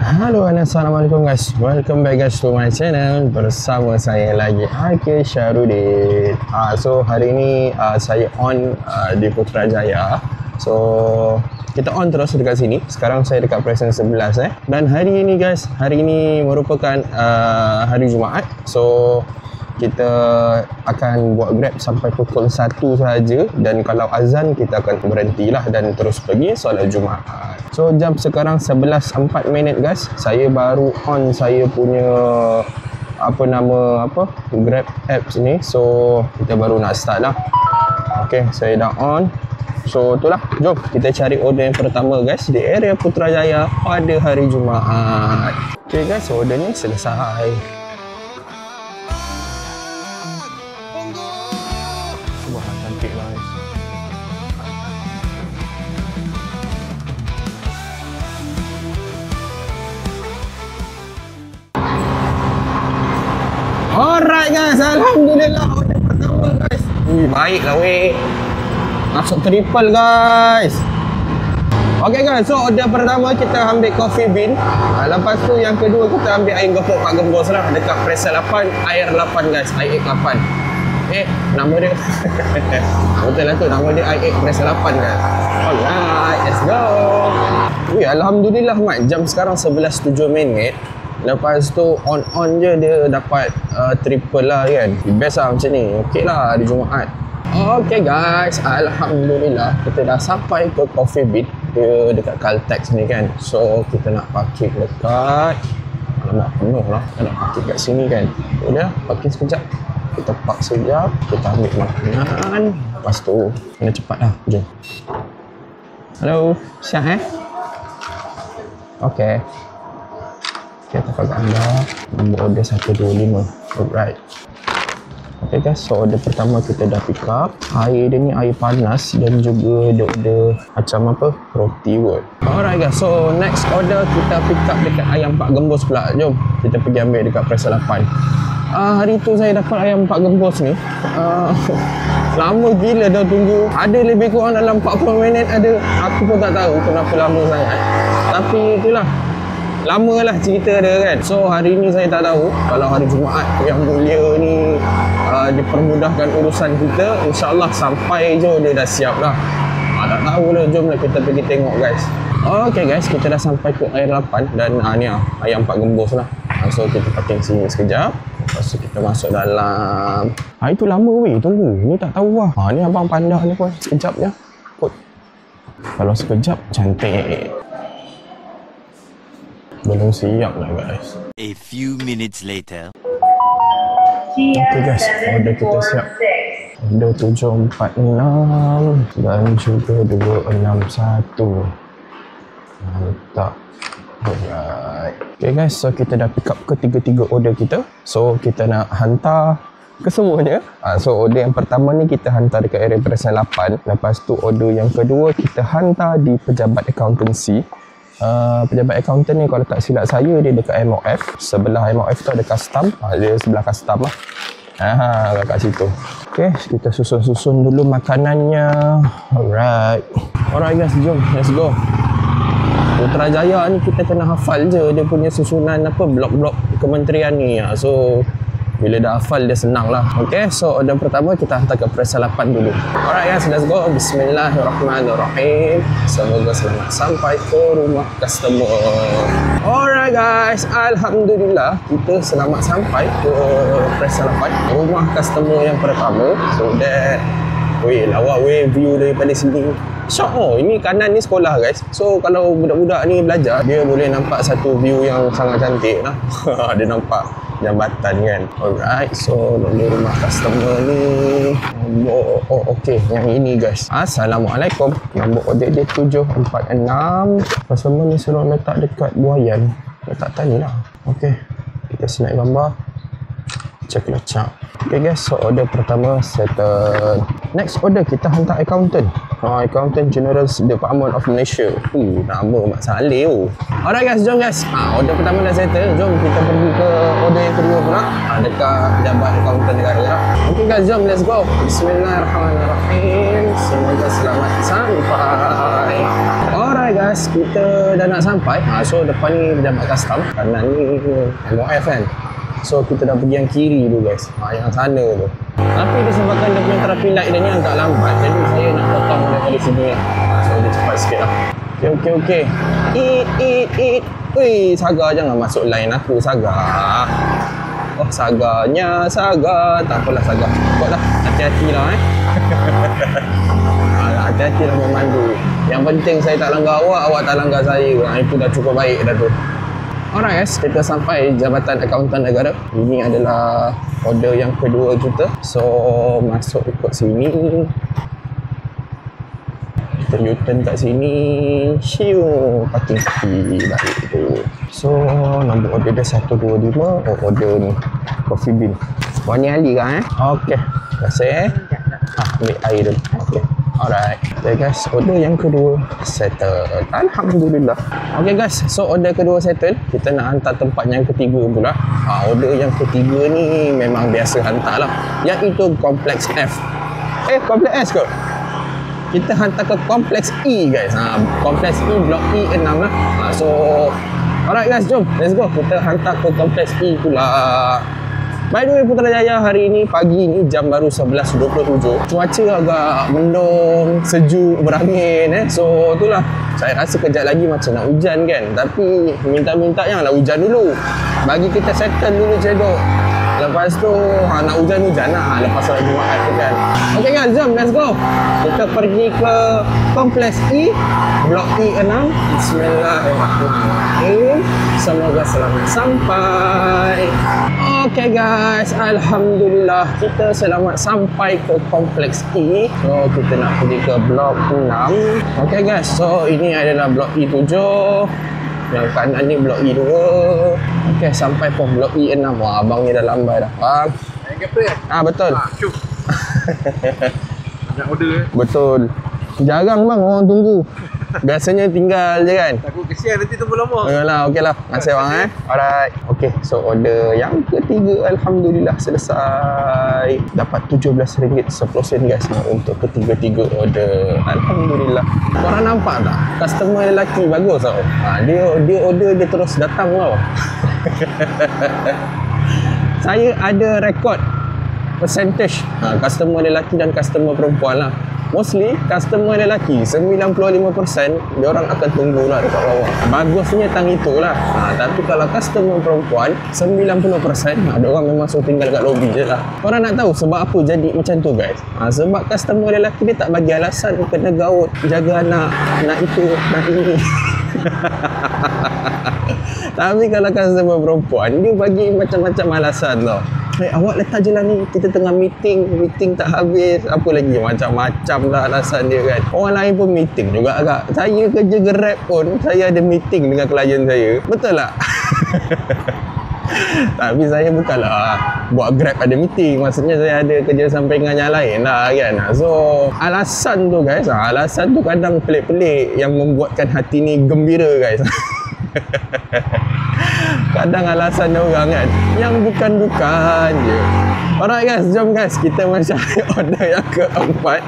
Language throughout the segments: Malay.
Halo and Assalamualaikum guys. Welcome back guys to my channel. Bersama saya lagi Haikal Syarudin. So hari ini saya on di Putrajaya. So kita on terus dekat sini. Sekarang saya dekat present 11 Dan hari ini guys, hari ini merupakan hari Jumaat. So kita akan buat Grab sampai pukul 1 saja, dan kalau azan kita akan berhentilah dan terus pergi solat Jumaat. So jam sekarang 11.04 guys. Saya baru on saya punya Grab apps ni. So kita baru nak start lah. Okay, saya dah on. So itulah, jom kita cari order yang pertama guys di area Putrajaya pada hari Jumaat. Okay guys, order ni selesai. Wah, cantik guys. Alright guys, alhamdulillah order pertama guys. Baiklah weh. Masuk triple guys. Okay guys, so order pertama kita ambil coffee bean. Lepas tu yang kedua kita ambil air gepuk Pak Gembos lah, dekat pressure 8, air 8 guys, air 8. Nama dia betul lah tu, nama dia air pressure 8 guys. Alright, let's go. Alhamdulillah mat, jam sekarang 11.07. Lepas tu on je dia dapat triple lah kan. Best lah macam ni. Okey lah hari Jumaat. Okay guys, alhamdulillah kita dah sampai ke Coffee Bean. Dia dekat Caltex ni kan. So kita nak parking dekat, alamak penuh lah, kita nak parking kat sini kan. Udah parking sekejap, kita park sekejap, kita ambil makanan. Lepas tu kena cepat lah, jom. Hello, siap Okay, kita pakai anda nombor order 125. Alright. Okay guys, so order pertama kita dah pick up. Air dia ni air panas dan juga dia order macam roti kot. Alright guys, so next order kita pick up dekat ayam Pak Gembos pula. Jom kita pergi ambil dekat pressure 8. Hari tu saya dapat ayam Pak Gembos ni. Lama gila dah tunggu. Ada lebih kurang dalam 40 minit ada. Aku pun tak tahu kenapa lama sangat. Tapi itulah, lama lah cerita dia kan. So hari ni saya tak tahu. Kalau hari Jumaat yang mulia ni dipermudahkan urusan kita, InsyaAllah sampai je dia dah siap lah. Tak tahu lah, jom lah kita pergi tengok guys. Okay guys, kita dah sampai ke air 8 dan ni ayam Pak Gembos lah. So kita parking sini sekejap. Lepas tu kita masuk dalam. Itu lama weh tunggu. Ni tak tahu lah. Ni abang panda ni pun sekejap je kot. Kalau sekejap cantik. Belum siap lah guys. A few minutes later. Okay guys, order kita siap. Order 746 dan juga 261. Mantap. Alright. Okay guys, so kita dah pick up ketiga-tiga order kita. So kita nak hantar ke semuanya. So order yang pertama ni kita hantar dekat area present 8. Lepas tu order yang kedua kita hantar di pejabat accountancy. Pejabat accountant ni kalau tak silap saya dia dekat MOF. Sebelah MOF tu ada custom. Dia sebelah custom lah. Kat situ. Okay, kita susun-susun dulu makanannya. Alright guys, jom let's go. Putrajaya ni kita kena hafal je dia punya susunan blok-blok kementerian ni. So bila dah hafal dia senang lah. Okay, so order pertama kita hantar ke pressure 8 dulu. Alright guys, let's go. Bismillahirrahmanirrahim. Semoga selamat sampai ke rumah customer. Alright guys, alhamdulillah kita selamat sampai ke pressure 8, rumah customer yang pertama. So that lawa view daripada sini. Syok ini kanan ni sekolah guys. So kalau budak-budak ni belajar, dia boleh nampak satu view yang sangat cantik lah. Dia nampak jambatan kan. Alright, so nombor rumah customer ni okay, yang ini guys. Assalamualaikum. Nombor order dia 746. Customer ni suruh letak dekat Buayan. Letak tani lah. Okay, kita select gambar, check lacak. Okay guys, so order pertama settle. Next order kita hantar accountant. Accountant General Department of Malaysia. Nama Mak Saleh. Alright guys, jom guys. Order pertama dah settle. Jom kita pergi ke order yang kedua pula. Dekat pejabat accountant negara. Okay guys, jom let's go. Bismillahirrahmanirrahim. Semoga selamat sampai. Alright Alright guys, kita dah nak sampai. So depan ni pejabat custom, kanan ni MOF kan. So kita dah pergi yang kiri tu guys, yang sana tu. Tapi disebabkan dia punya traffic light dia ni agak lambat, jadi saya nak potong daripada sini. So dia cepat sikit lah. Okay. Eat. Wih, Saga jangan masuk line aku, Saga. Oh, Saganya, Saga. Tak apalah Saga. Buatlah, hati-hati lah hati-hati lah memandu. Yang penting saya tak langgar awak tak langgar saya. Itu dah cukup baik dah tu. Alright guys, kita sampai Jabatan Akauntan Negara. Ini adalah order yang kedua kita. So, masuk ikut sini. Kita U-turn kat sini. Parking balik tu. So, nombor order dia 125. Order ni coffee bean. Warna Ali kan Okay. Terima kasih ambil air dulu. Okay. Alright. Okay guys, order yang kedua settle. Alhamdulillah. Okay guys, so order kedua settle. Kita nak hantar tempat yang ketiga pula. Order yang ketiga ni memang biasa hantar lah, iaitu Kompleks F. Kompleks S ke? Kita hantar ke Kompleks E guys. Kompleks E, Blok E 6 lah. So alright guys, jom let's go. Kita hantar ke Kompleks E pula. By the way Putrajaya, hari ni pagi ni jam baru 11.27. Cuaca agak mendung, sejuk, berangin So itulah, saya rasa kejap lagi macam nak hujan kan. Tapi minta-minta janganlah hujan dulu. Bagi kita settle dulu cedok. Lepas tu nak hujan-hujan lah lepas solat Jumaat tu kan. Okay guys, jom let's go. Kita pergi ke Kompleks E, Blok E 6. Bismillahirrahmanirrahim. Semoga selamat sampai. Okay guys, Alhamdulillah kita selamat sampai ke Kompleks E. So kita nak pergi ke Blok 6. Okay guys, so ini adalah Blok E 7. Yang kanan ni Blok E 2. Okay, sampai pun Blok E 6. Wah, abang ni dah lambai dah. Faham? Betul. Nak order Betul. Jarang bang orang tunggu. Biasanya tinggal je kan. Takut kesian nanti tunggu lama. Yalah, okey lah. Terima kasih bang Alright. Okay, so order yang ketiga Alhamdulillah selesai. Dapat RM17.10 guys untuk ketiga-tiga order. Alhamdulillah. Korang nampak tak? Customer lelaki bagus tau. Dia order dia terus datang tau. Saya ada rekod percentage customer lelaki dan customer perempuan lah. Mostly customer lelaki 95% dia orang akan tunggu lah dekat bawah. Bagusnya tang itulah. Tapi kalau customer perempuan 90% dia orang memang suruh tinggal kat lobby je lah. Korang nak tahu sebab apa jadi macam tu guys? Sebab customer lelaki dia tak bagi alasan kena gaut, jaga anak, nak itu, nak ini. Tapi kalau customer perempuan dia bagi macam-macam alasan tau. Awak letak je lah ni, kita tengah meeting tak habis, apa lagi macam-macam lah alasan dia kan. Orang lain pun meeting juga agak. Saya kerja Grab pun saya ada meeting dengan klien saya, betul tak? Tapi saya bukanlah buat Grab ada meeting, maksudnya saya ada kerja sampingan yang lain lah kan. So alasan tu guys, alasan tu kadang pelik-pelik yang membuatkan hati ni gembira guys. Kadang alasan orang kan yang bukan-bukan je. Alright guys, jom guys kita mencari order yang keempat.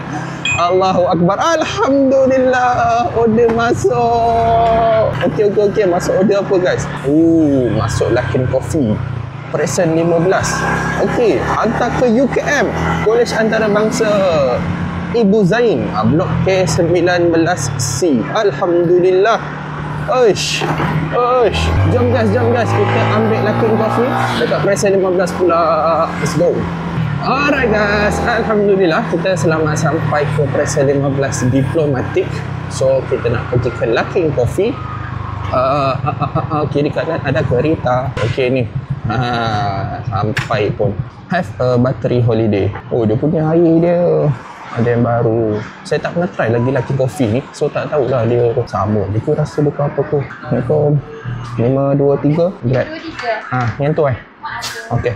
Allahu Akbar. Alhamdulillah, order masuk. Okey, masuk order apa guys? Masuk Luckin Coffee Present 15. Okey, hantar ke UKM, Kolej Antarabangsa Ibu Zain, Blok K19C. Alhamdulillah. Oish. Jom guys, kita ambil Luckin Coffee dekat Present 15 pula. Let's go. Alright guys, Alhamdulillah kita selamat sampai ke Present 15 Diplomatik. So kita nak pergi ke Luckin Coffee. Kiri kanan ada kereta. Okey ni. Sampai pun. Have a battery holiday. Dia punya air dia ada yang baru. Saya tak pernah try lagi Luckin Coffee ni, so tak tahulah dia sama dia ke rasa dia ke apa tu. Assalamualaikum. 523 Grab. 523. Yang tu Okey.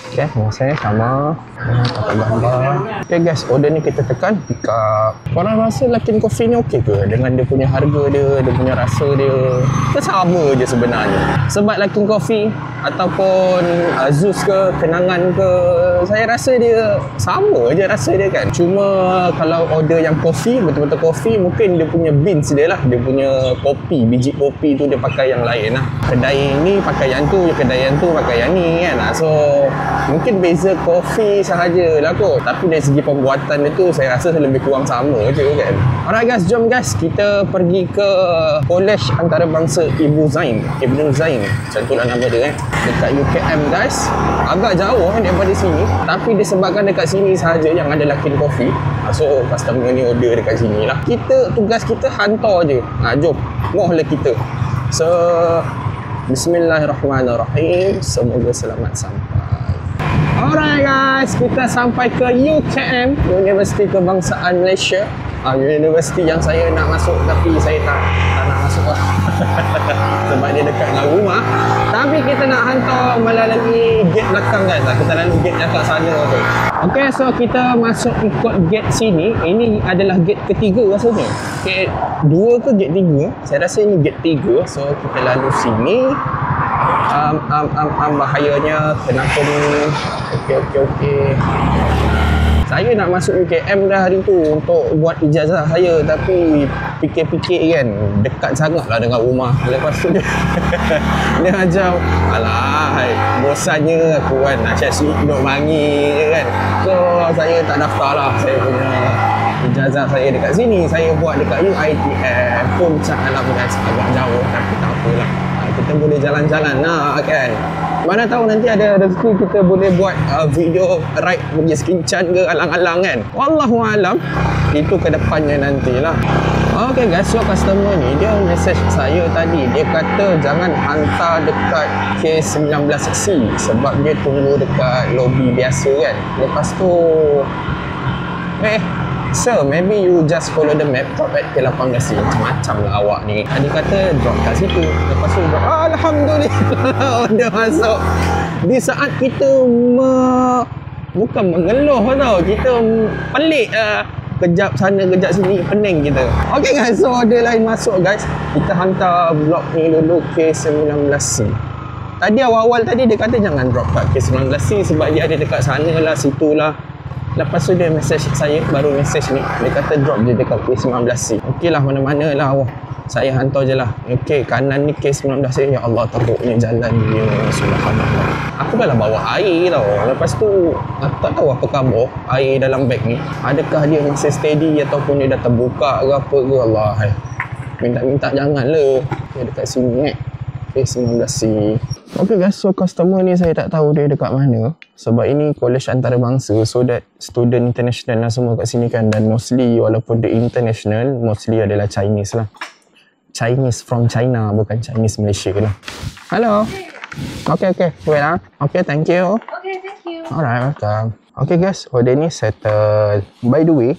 Okey, saya sama. Pakai gambar. Okay guys, order ni kita tekan pick up. Korang rasa Luckin Coffee ni okey ke? Dengan dia punya harga dia punya rasa dia, dia sama je sebenarnya. Sebab Luckin Coffee ataupun Zeus ke, Kenangan ke, saya rasa dia sama je rasa dia kan. Cuma kalau order yang kopi, betul-betul kopi, mungkin dia punya beans dia lah, dia punya kopi, biji kopi tu dia pakai yang lain lah. Kedai ni pakai yang tu, kedai yang tu pakai yang ni kan. So mungkin beza kopi sahaja lah kot, tapi dari segi pembuatan dia tu saya rasa lebih kurang sama je kan. Alright guys, jom guys kita pergi ke Kolej Antarabangsa Ibnu Zain, macam tu lah nama dia dekat UKM guys. Agak jauh daripada sini, tapi disebabkan dekat sini sahaja yang ada Luckin Coffee, so customer ni order dekat sini lah. Tugas kita hantar je. Jom, mohlah kita. So bismillahirrahmanirrahim, semoga selamat sampai. Alright guys, kita sampai ke UKM, Universiti Kebangsaan Malaysia. Universiti yang saya nak masuk tapi saya tak nak masuk lah. Sebab dia dekat dengan rumah. Tapi kita nak hantar melalui gate belakang guys. Kita lalu gate yang kat sana tu. Okay, so kita masuk ikut gate sini. Ini adalah gate ketiga rasanya. Gate 2 ke gate 3? Saya rasa ini gate 3. So kita lalu sini. Bahayanya kenapa ni? Okey. Saya nak masuk UKM dah hari tu untuk buat ijazah saya, tapi fikir-fikir kan dekat sangat lah dengan rumah. Lepas tu dia macam alah, bosannya aku kan nak cari duduk mangi je kan. So saya tak daftar lah saya punya ijazah saya dekat sini. Saya buat dekat UiTM, Puncak Alam guys, agak jauh tapi tak apalah. Kita boleh jalan-jalan lah kan. Mana tahu nanti ada rezeki kita boleh buat video ride pergi Skincan ke alang-alang kan. Wallahualam, itu ke depannya nantilah. Okay guys, so customer ni dia message saya tadi. Dia kata jangan hantar dekat K19C sebab dia tunggu dekat lobby biasa kan. Lepas tu sir, maybe you just follow the map, drop at K18C. Macam-macam lah awak ni. Dia kata drop kat situ. Lepas tu drop, alhamdulillah order masuk. Di saat kita bukan mengeluh tau, kita pelik kejap sana kejap sini, pening kita. Okay guys, so order lain masuk guys. Kita hantar blok ni dulu K19C. Tadi awal-awal tadi dia kata jangan drop kat K19C sebab dia ada dekat sana lah, situ lah. Lepas tu dia message saya, baru message ni. Dia kata drop je dekat K19C. Okey lah, mana-mana lah. Saya hantar je lah. Okey, kanan ni K19C. Ya Allah, teruknya jalan dia. Subhanallah. Aku dah lah bawa air tau. Lepas tu, tak tahu apa khabar air dalam beg ni. Adakah dia masih steady ataupun dia dah terbuka ke apa ke. Allah, minta-minta janganlah. Dia dekat sini K19C. Okay guys, so customer ni saya tak tahu dia dekat mana. Sebab ini Kolej Antarabangsa, so that student international lah semua kat sini kan. Dan mostly walaupun dia international, mostly adalah Chinese lah. Chinese from China, bukan Chinese Malaysia lah. Hello. Okay. Wait lah. Okay, thank you. Okay, thank you. Alright, welcome. Okay guys, order ni settle. By the way,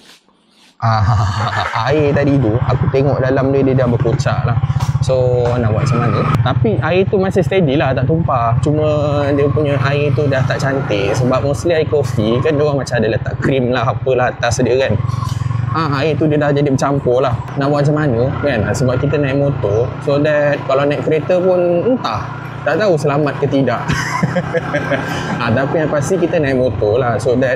air tadi tu aku tengok dalam dia dah berkocak lah. So nak buat macam mana? Tapi air tu masih steady lah, tak tumpah. Cuma dia punya air tu dah tak cantik. Sebab mostly air kopi kan dia orang macam ada letak krim lah apalah atas dia kan. Air tu dia dah jadi bercampur lah. Nak buat macam mana kan? Sebab kita naik motor, so that kalau naik kereta pun entah, tak tahu selamat ke tidak. Tapi yang pasti kita naik motor lah, so that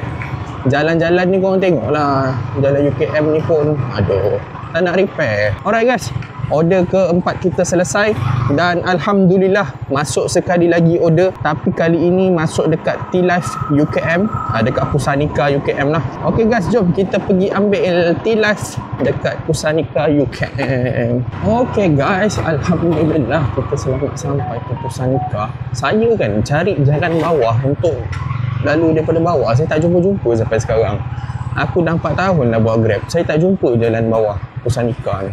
jalan-jalan ni korang tengok lah. Jalan UKM ni pun aduh, tak nak repair. Alright guys, order keempat kita selesai. Dan Alhamdulillah masuk sekali lagi order. Tapi kali ini masuk dekat T-Life UKM, dekat Pusanika UKM lah. Okay guys, jom kita pergi ambil T-Life dekat Pusanika UKM. Okay guys, Alhamdulillah kita selamat sampai ke Pusanika. Saya kan cari jalan bawah untuk lalu daripada bawah, saya tak jumpa sampai sekarang. Aku dah 4 tahun dah buat Grab, saya tak jumpa jalan bawah Pusanika ni.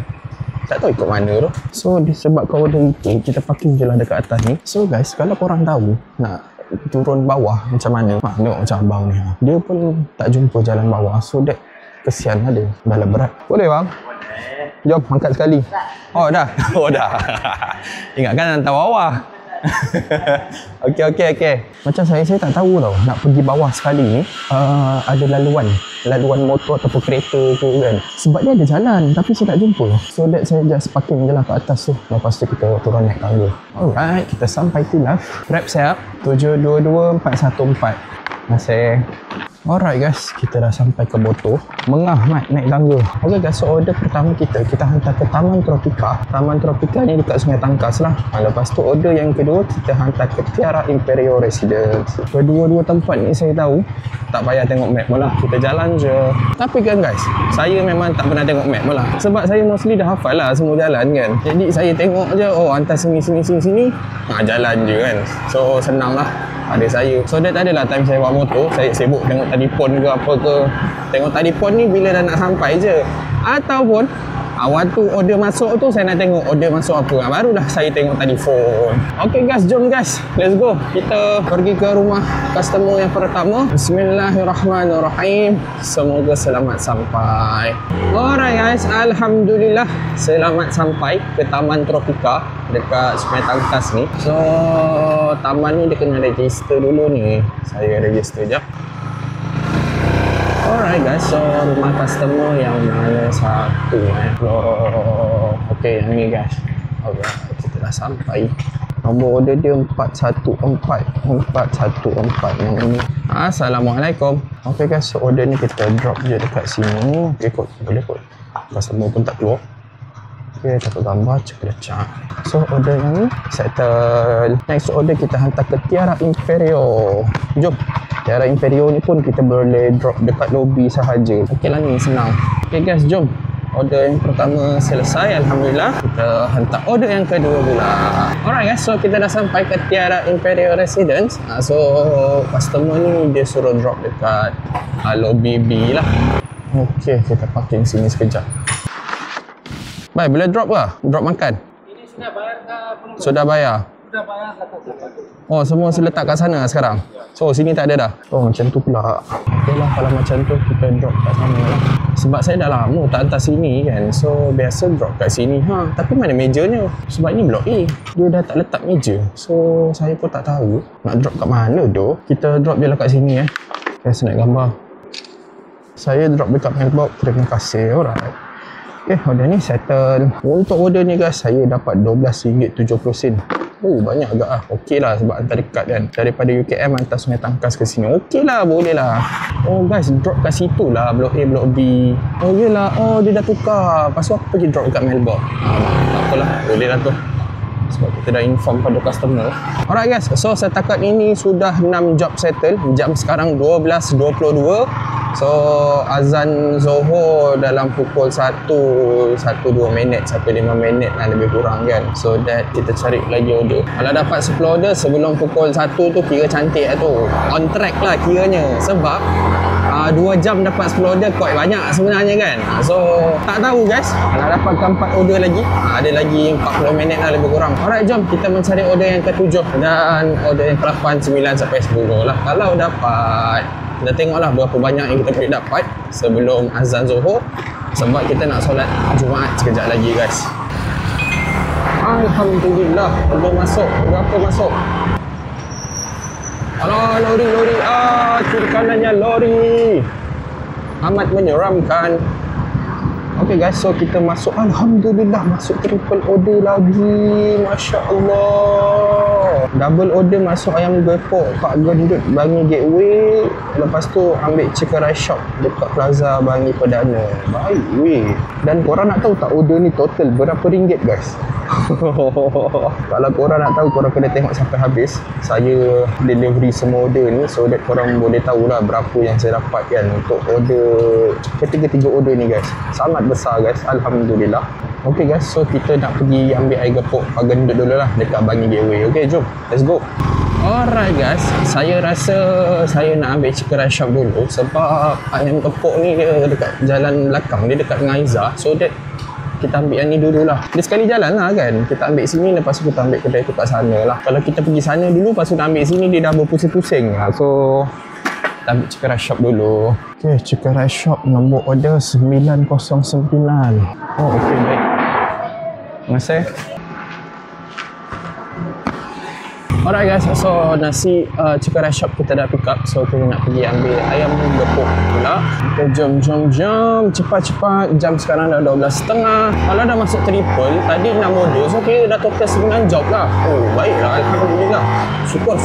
Tak tahu ikut mana tu. So disebabkan order itu, kita parking je lah dekat atas ni. So guys, kalau korang tahu nak turun bawah macam mana, tengok macam abang ni, dia pun tak jumpa jalan bawah. So that kesian lah dia, dah lah berat. Boleh bang? Jom angkat sekali. Oh dah. Ingatkan hantar bawah. Okey. Macam saya tak tahu tau. Nak pergi bawah sekali ni, ada laluan motor ataupun kereta ke kan. Sebab dia ada jalan tapi saya tak jumpa. So that saya just parking je lah kat atas tu. Lepas tu kita turun naik tangga. Alright, kita sampai tilaf. Grab saya 722414. Masih. Alright guys, kita dah sampai ke Boto. Mengah mat naik tangga. Okay guys, so order pertama kita hantar ke Taman Tropika. Taman Tropika ni dekat Sungai Tangkas lah. Lepas tu order yang kedua kita hantar ke Tiara Imperial Residence. Kedua-dua tempat ni saya tahu tak payah tengok map malah, kita jalan je. Tapi kan guys, saya memang tak pernah tengok map malah. Sebab saya mostly dah hafal lah semua jalan kan. Jadi saya tengok je, hantar sini, jalan je kan. So senang lah pada saya. So dia tak adalah time saya bawa motor, saya sibuk tengok telefon ke apa ke. Tengok telefon ni bila dah nak sampai je. Ataupun waktu order masuk tu saya nak tengok order masuk apa. Barulah saya tengok telefon. Okay guys, jom guys. Let's go. Kita pergi ke rumah customer yang pertama. Bismillahirrahmanirrahim. Semoga selamat sampai. Alright guys, alhamdulillah selamat sampai ke Taman Tropika dekat Sungai Tangkas ni. So taman ni dia kena register dulu ni. Saya register je. Alright guys, so rumah customer yang mana satu okay, yang ni guys. Alright, kita dah sampai. Nombor order dia 414 yang ini. Assalamualaikum. Okay guys, so order ni kita drop je dekat sini. Okay kot, boleh kot. Customer pun tak keluar. Okay, dapat gambar, cek. So order yang ni settle. Next order kita hantar ke Tiara Imperial. Jom. Tiara Imperial ni pun kita boleh drop dekat lobby sahaja. Okey lah ni, senang. Okay guys, jom. Order yang pertama selesai, alhamdulillah. Kita hantar order yang kedua pula. Alright guys, so kita dah sampai ke Tiara Imperial Residence. So customer ni dia suruh drop dekat lobby B lah. Okey, kita parking sini sekejap. Baik, boleh drop ke? Drop makan? Ini sudah bayar ke penumpang? Sudah bayar? Sudah bayar kata. Oh, semua letak kat sana sekarang? So, sini tak ada dah? Oh, macam tu pula. Okey lah, kalau macam tu kita drop kat sana lah. Sebab saya dah lama tak hantar sini kan. So, biasa drop kat sini. Tapi mana mejanya? Sebab ni blok A. Dia dah tak letak meja. So, saya pun tak tahu nak drop kat mana tu. Kita drop je lah kat sini Okay, saya nak gambar. Saya drop dekat mailbox. Terima kasih. Alright. Okay, order ni settle. Untuk order ni guys, saya dapat RM12.70. Banyak agak Okey lah sebab hantar dekat kan. Daripada UKM hantar Sungai Tangkas ke sini. Okey lah, boleh lah. Oh guys, drop kat situ lah. Blok A, Blok B. Oh yelah, dia dah tukar. Lepas tu aku pergi drop dekat mailbox. Tak apalah, boleh lah tu. Sebab kita dah inform pada customer. Alright guys, so setakat ini sudah 6 job settle. Jam sekarang 12.22. So azan Zohor dalam pukul 1-2 minit sampai 5 minit lah lebih kurang kan. So that kita cari lagi order. Kalau dapat 10 order sebelum pukul 1 tu kira cantik lah tu. On track lah kiranya. Sebab 2 jam dapat 10 order quite banyak sebenarnya kan. So tak tahu guys, kalau dapatkan 4 order lagi, ada lagi 40 minit lah lebih kurang. Alright, jom kita mencari order yang ke-7 dan order yang ke-8, 9 sampai 10 lah. Kalau dapat, kita tengoklah berapa banyak yang kita boleh dapat sebelum azan Zohor. Sebab kita nak solat Jumaat sekejap lagi guys. Alhamdulillah, order masuk. Berapa masuk? Alah, lori. Kiri kanannya lori. Amat menyeramkan. Okay guys, so kita masuk. Alhamdulillah, masuk triple order lagi. Masya Allah. Double order masuk ayam gepok Pak Gendut Bangi Gateway. Lepas tu ambil chicken rice shop dekat Plaza Bangi Perdana. Baik weh. Dan korang nak tahu tak order ni total berapa ringgit guys? Kalau korang nak tahu, korang kena tengok sampai habis. Saya delivery semua order ni, so that korang boleh tahulah berapa yang saya dapat kan untuk order ketiga-tiga order ni guys. Sangat besar guys, alhamdulillah. Okay guys, so kita nak pergi ambil air gepok Pak Gendut dulu lah dekat Bangi Gateway. Okay, jom, let's go. Alright guys, saya rasa saya nak ambil chicken rice shop dulu sebab ayam gepok ni dia dekat jalan belakang, dia dekat dengan Aiza. So that kita ambil yang ni dulu lah. Dia sekali jalan lah kan. Kita ambil sini, lepas tu kita ambil kedai tu kat sana lah. Kalau kita pergi sana dulu, lepas tu nak ambil sini, dia dah berpusing-pusing lah. So kita ambil chicken rice shop dulu. Okay, chicken rice shop nombor order 909. Oh, okay, baik. Terima kasih. Alright guys, so nasi chicken rice shop kita dah pick up. So kita nak pergi ambil ayam gepuk pula. Okay, jom. Cepat. Jam sekarang dah 12.30. Kalau dah masuk triple, tadi 6 order. So kira dah total 9 job lah. Oh, baiklah. Alhamdulillah. Syukur.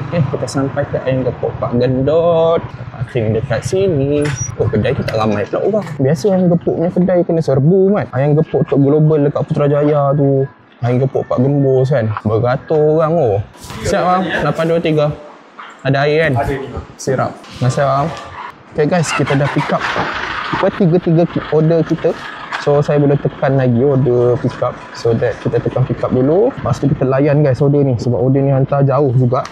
Okay, kita sampai ke ayam gepuk Pak Gendot. Parking dekat sini. Oh, kedai tu tak ramai pula orang. Biasa ayam gepuk punya kedai kena serbu kan. Ayam gepuk Tok Global dekat Putrajaya tu. Ayam gepuk Pak Gembus kan. Beratur orang oh. Siap bang? 823. Ada air kan? Ada ni bang. Sirap. Masih bang. Okay guys, kita dah pick up ketiga order kita. So saya boleh tekan lagi order pick up. So that kita tekan pick up dulu. Lepas tu kita layan guys order ni. Sebab order ni hantar jauh juga.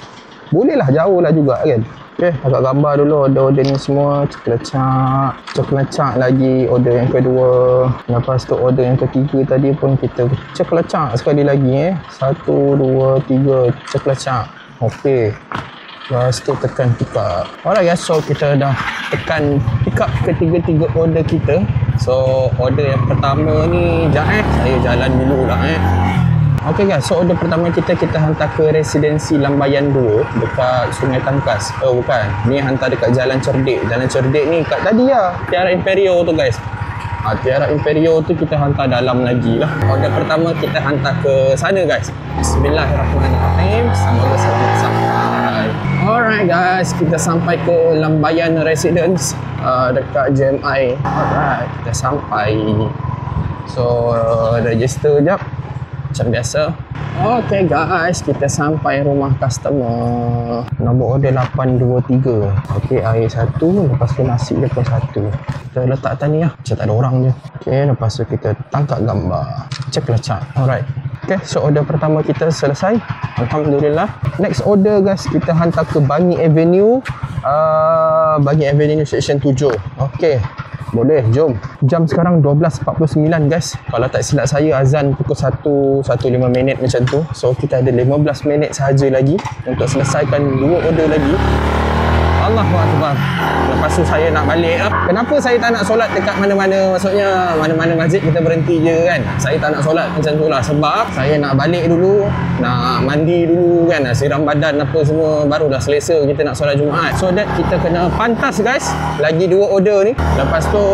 Boleh lah jauh lah juga kan. Okay, agak gambar dulu order ni semua. Ceklecak lagi order yang kedua. Lepas tu order yang ketiga tadi pun kita ceklecak sekali lagi 1, 2, 3 ceklecak. Okay. Lepas tu tekan pick up. Alright guys, so kita dah tekan pick up ketiga order kita. So order yang pertama ni saya jalan dulu lah Okay guys, so order pertama kita hantar ke residensi Lambayan 2 dekat Sungai Tangkas. Oh bukan, ni hantar dekat Jalan Cerdik. Jalan Cerdik ni kat tadi lah, Tiara Imperio tu guys. Tiara Imperio tu kita hantar dalam lagi lah. Order pertama kita hantar ke sana guys. Bismillahirrahmanirrahim. Semoga selamat sampai. Alright guys, kita sampai ke Lambayan Residence dekat JMI. Alright, kita sampai. So register jap macam biasa. Okay guys, kita sampai rumah customer. Nombor order 823. Okay, air 1, lepas tu nasi dia pun 1. Kita letak atas ni lah, macam tak ada orang je. Okay, lepas tu kita tangkap gambar. Ceklecak. Alright. Okay, so order pertama kita selesai. Alhamdulillah. Next order guys, kita hantar ke Bangi Avenue. Bangi Avenue section 7. Okay. Boleh, jom. Jam sekarang 12.49 guys. Kalau tak silap saya azan pukul 1.15 macam tu. So kita ada 15 minit sahaja lagi untuk selesaikan 2 order lagi. Allahu Akbar. Lepas tu saya nak balik. Kenapa saya tak nak solat dekat mana-mana? Maksudnya mana-mana masjid kita berhenti je kan. Saya tak nak solat macam tu lah. Sebab saya nak balik dulu, nak mandi dulu kan, nak siram badan apa semua, barulah selesa kita nak solat Jumaat. So that kita kena pantas guys. Lagi 2 order ni. Lepas tu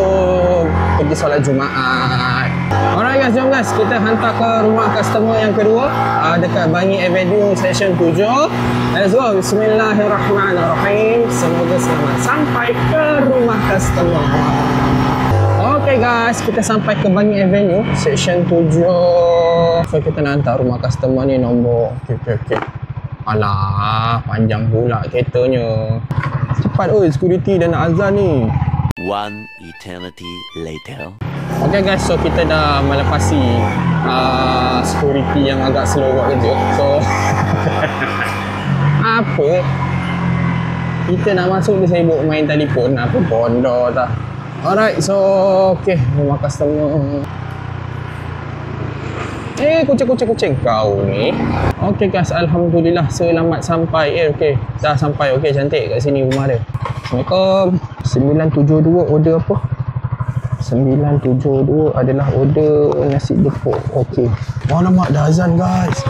pergi solat Jumaat. Alright guys, jom guys. Kita hantar ke rumah customer yang kedua dekat Bangi Avenue section 7. Let's go. Bismillahirrahmanirrahim. Semoga selamat sampai ke rumah customer. Okay guys, kita sampai ke Bangi Avenue section 7. So kita nak hantar rumah customer ni nombor. Okay. Alah, panjang pula keretanya. Cepat oi, security dah nak azan ni. One eternity later. Okay guys, so kita dah melepasi security yang agak slow buat kerja. So apa, kita nak masuk dia sibuk main telefon. Apa bodoh tak. Alright, so okay, rumah customer. Kucing kau ni. Okay guys, Alhamdulillah selamat sampai. Okay, dah sampai. Okay, cantik kat sini rumah dia. Assalamualaikum. 972 order apa? 972 adalah order nasi gepuk. Okey. Alamak, dah azan guys.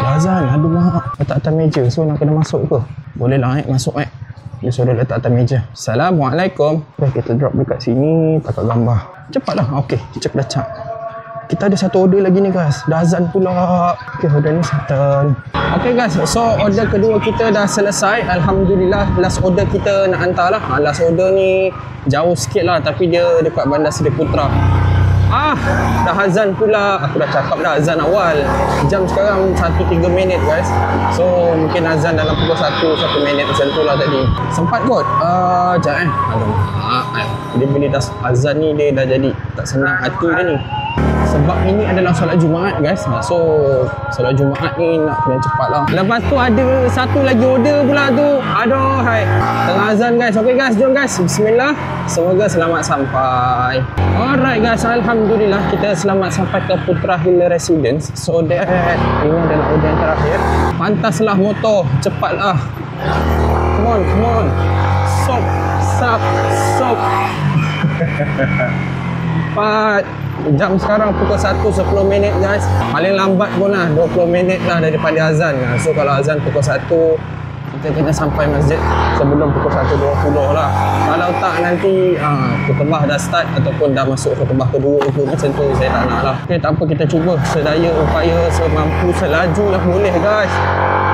Dah azan. Aduh mak. Letak atas meja. So nak kena masuk ke? Boleh lah masuk Dia suruh letak atas meja. Assalamualaikum. Kita drop dekat sini. Takut gambar. Cepatlah. Okey. Ceklecak. Kita ada 1 order lagi ni guys. Dah azan pula. Okey, order ni settle. Okey guys, so order kedua kita dah selesai. Alhamdulillah, last order kita nak hantar lah. Last order ni jauh sikit lah, tapi dia dekat Bandar Sedia Putra. Dah azan pula. Aku dah cakap dah azan awal. Jam sekarang 1.3 minit guys. So mungkin azan dalam pukul 1 minit macam tu lah tadi. Sempat kot. Sekejap Alamak. Dia bila dah azan ni, dia dah jadi tak senang hati dia ni. Sebab ini adalah solat Jumaat guys. So solat Jumaat ni nak kena cepat lah. Lepas tu ada 1 lagi order pula tu. Aduh hai. Tengah azan guys. Okay guys, jom guys. Bismillah. Semoga selamat sampai. Alright guys, Alhamdulillah kita selamat sampai ke Putra Hill Residence. So that ini adalah order yang terakhir. Pantaslah motor. Cepatlah. Come on. Sop. Cepat. Jam sekarang pukul 1, 10 minit guys. Paling lambat pun lah 20 minit lah daripada azan. So kalau azan pukul 1, kita kena sampai masjid sebelum pukul 1.20 lah. Kalau tak nanti khutbah dah start ataupun dah masuk khutbah kedua ke, macam tu saya tak nak lah. Okay, tak apa, kita cuba sedaya upaya semampu selaju lah boleh guys.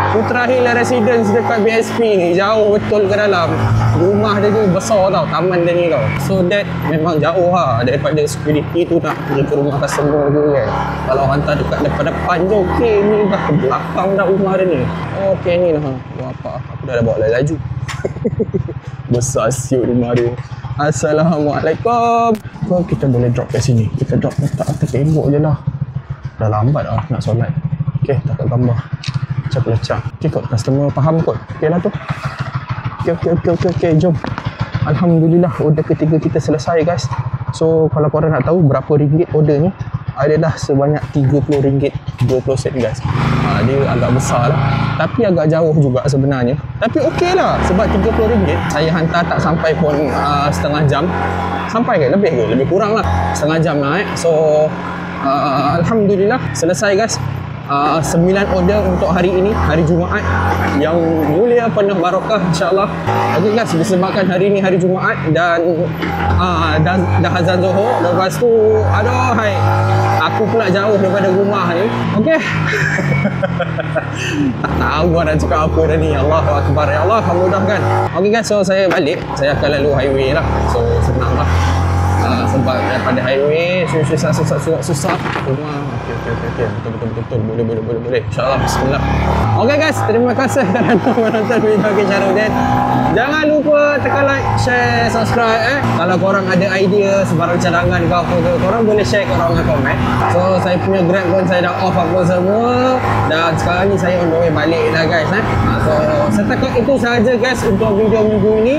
Putra Hill residence dekat BSP ni jauh betul ke dalam. Rumah dia ni besar tau, taman dia ni tau. So that memang jauh lah daripada security tu nak pergi ke rumah customer tu kan. Kalau hantar dekat depan je okey, ni dah ke belakang dah rumah dia ni. Okey ni lah. Apa aku dah bawa laju. Besar siut rumah dia. Assalamualaikum. So, kita boleh drop kat sini. Kita drop letak atas tembok je lah. Dah lambat lah nak solat. Okey, tak kat gambar. Lecak. Okey kot, customer faham kot. Okey lah tu. Okey, jom. Alhamdulillah, order ketiga kita selesai guys. So, kalau korang nak tahu berapa ringgit order ni, adalah sebanyak RM30 20 set guys. Dia agak besar lah, tapi agak jauh juga sebenarnya. Tapi okey lah, sebab RM30 saya hantar tak sampai pun setengah jam. Sampai ke? Lebih ke? Lebih kurang lah, setengah jam lah So, Alhamdulillah selesai guys. 9 order untuk hari ini, hari Jumaat yang mulia penuh barakah insyaAllah. Okay guys, disebabkan hari ini hari Jumaat dan dah azan Zuhur, lepas tu aduh hai, aku pula jauh daripada rumah ni. Okay. Tak tahu gua nak cakap apa dah ni. Allahu Akbar, ya Allah mudahkan. Okay guys, so saya balik, saya akan lalu highway lah. So senang lah. Sebab daripada highway susah rumah. Okey, betul boleh insyaAllah. Bismillah. Okay guys, terima kasih kerana menonton video Kincharudin. Jangan lupa tekan like, share, subscribe Kalau korang ada idea sebarang cadangan ke apa ke, korang boleh share korang dengan komen. So saya punya Grab pun saya dah off apa semua, dan sekarang ni saya on the way balik dah guys So setakat itu sahaja guys untuk video minggu ini.